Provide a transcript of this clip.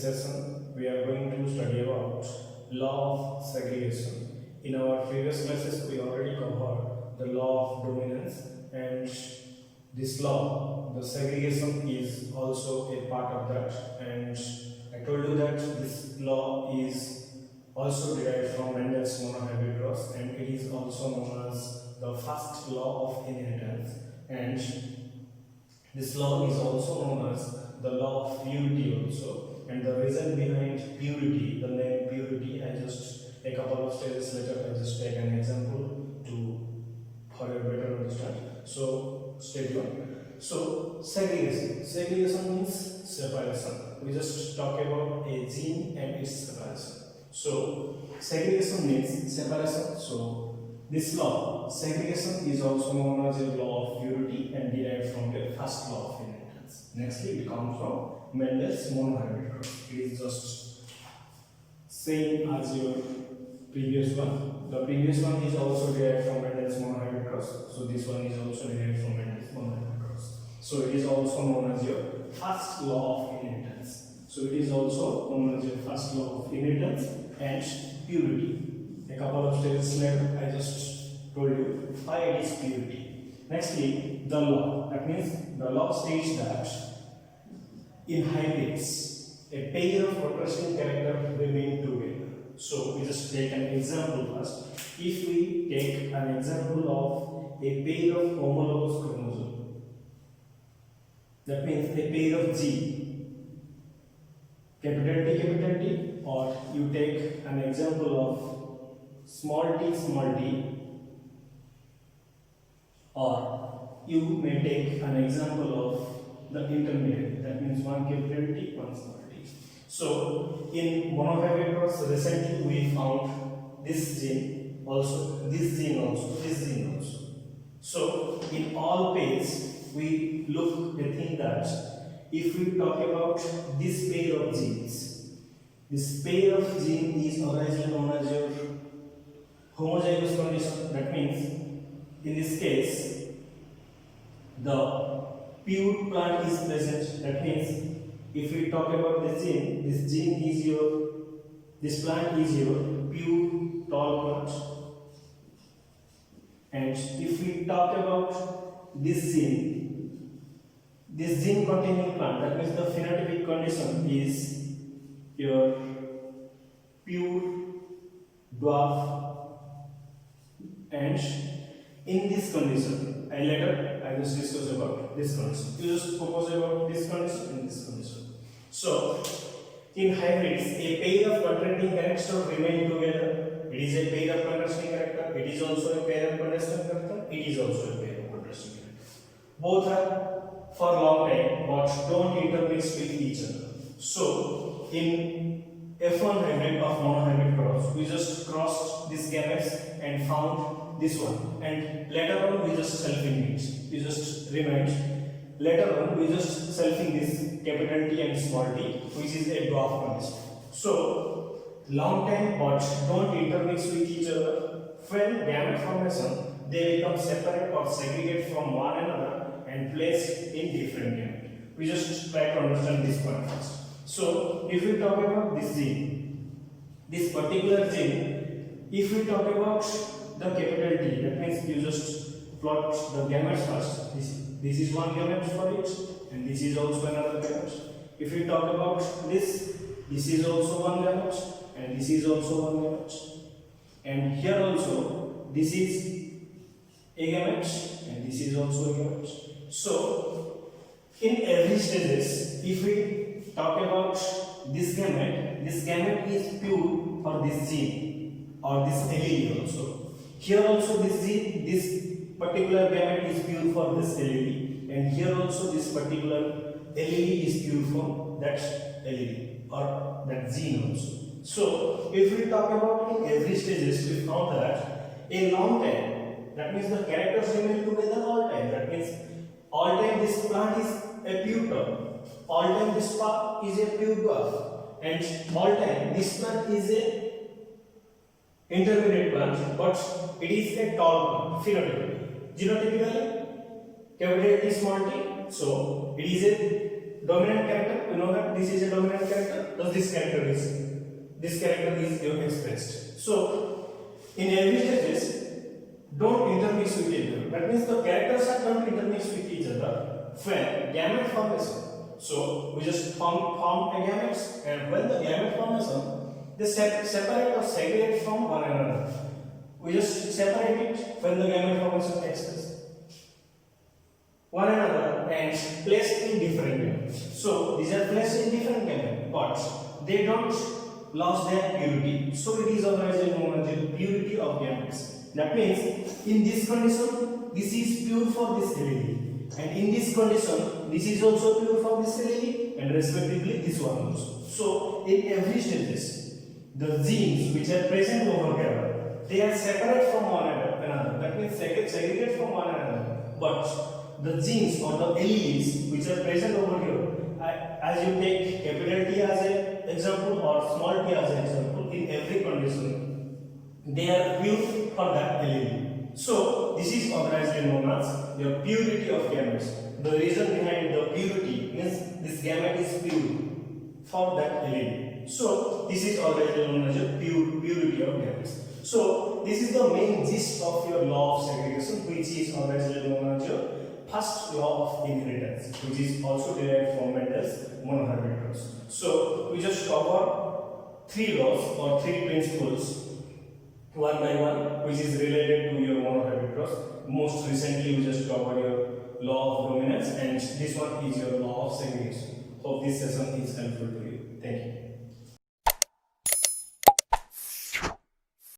this session we are going to study about law of segregation. In our previous classes we already covered the law of dominance, and this law, the segregation, is also a part of that. And I told you that this law is also derived from Mendel's monohybrid cross, and it is also known as the first law of inheritance. And this law is also known as the law of purity also. And the reason behind purity, the name purity, I just a couple of stages later I just take an example to for your better understand. So stay tuned. So segregation. Segregation means separation. We just talk about a gene and its separation. So segregation means separation. So this law, segregation, is also known as a law of purity and derived from the first law of inheritance. Nextly, it comes from Mendel's monohybrid cross. It is just same as your previous one. The previous one is also derived from Mendel's monohybrid cross. So this one is also derived from Mendel's monohybrid cross. So it is also known as your first law of inheritance. So it is also known as your first law of inheritance and purity. A couple of stages later, I just told you why it is purity. Nextly, the law. That means the law states that in hybrids, a pair of contrasting characters remain together. So we just take an example first. If we take an example of a pair of homologous chromosomes, that means a pair of G, capital T, or you take an example of small t, or you may take an example of the intermediate, that means one capital T, one small t. So in monohybrid cross recently we found this gene also, this gene also, this gene also. So in all pairs we think that if we talk about this pair of genes, this pair of genes is originally known as your homozygous condition. That means in this case the pure plant is present. That means if we talk about this gene is your, this plant is your pure tall plant. And if we talk about this gene containing plant, that means the phenotypic condition is your pure dwarf. And in this condition, I just discuss about this condition. You just focus about this condition and this condition. So in hybrids, a pair of contrasting characters remain together. It is a pair of contrasting character. It is also a pair of contrasting character. It is also a pair of contrasting character. Both are for long time, but don't intermix with each other. So in F1 hybrid of monohybrid cross, we just crossed these gametes and found this one, and later on we just selfing it. We just remind. Later on we just selfing this capital T and small t, which is a dwarf condition. So long time, but don't intermix with each other. When gamete formation, they become separate or segregate from one another and placed in different gamete. We just try to understand this point first. So if we talk about this gene, this particular gene, if we talk about the capital T, that means you just plot the gametes first. This is one gamete for it, and this is also another gamete. If we talk about this is also one gamete, and this is also one gamete. And here also, this is a gamete, and this is also a gamete. So in every stages, if we talk about this gamete is pure for this gene or this allele also. Here also this particular gamete is pure for this allele, and here also this particular allele is pure for that allele or that gene also. So if we talk about in every stages, we found that a long time, that means the characters remain together all time. That means all time this plant is a pure term, all time this part is a pure dwarf, and all time this plant is a intermediate plant, but it is a tall plant phenotypically. Genotypically, capital T, small t. So it is a dominant character. We know that this is a dominant character. Thus this character is your expressed. So in every stages, don't intermix with each other. That means the characters are don't intermix with each other when gamete formation. So we just form a gametes, and when the gamete formation, they separate or segregate from one another. We just separate it when the gamete formation takes place. One another and placed in different gametes. So these are placed in different gametes, but they don't lose their purity. So it is otherwise known as the purity of gametes. That means in this condition, this is pure for this allele, and in this condition, this is also pure for this allele, and respectively this one also. So in every stages, the genes which are present over here, they are separate from one another. That means segregate from one another, but the genes or the alleles which are present over here, as you take capital T as an example or small t as an example, in every condition they are pure for that allele. So this is otherwise known as your purity of gametes. The reason behind the purity means this gamete is pure for that allele. So this is otherwise known as your purity of gametes. So this is the main gist of your law of segregation, which is otherwise known as your first law of inheritance, which is also derived from Mendel's monohybrid cross. So we just cover three laws or three principles one by one, which is related to your monohybrid cross. Most recently, we just covered your law of dominance, and this one is your law of segregation. Hope this session is helpful to you.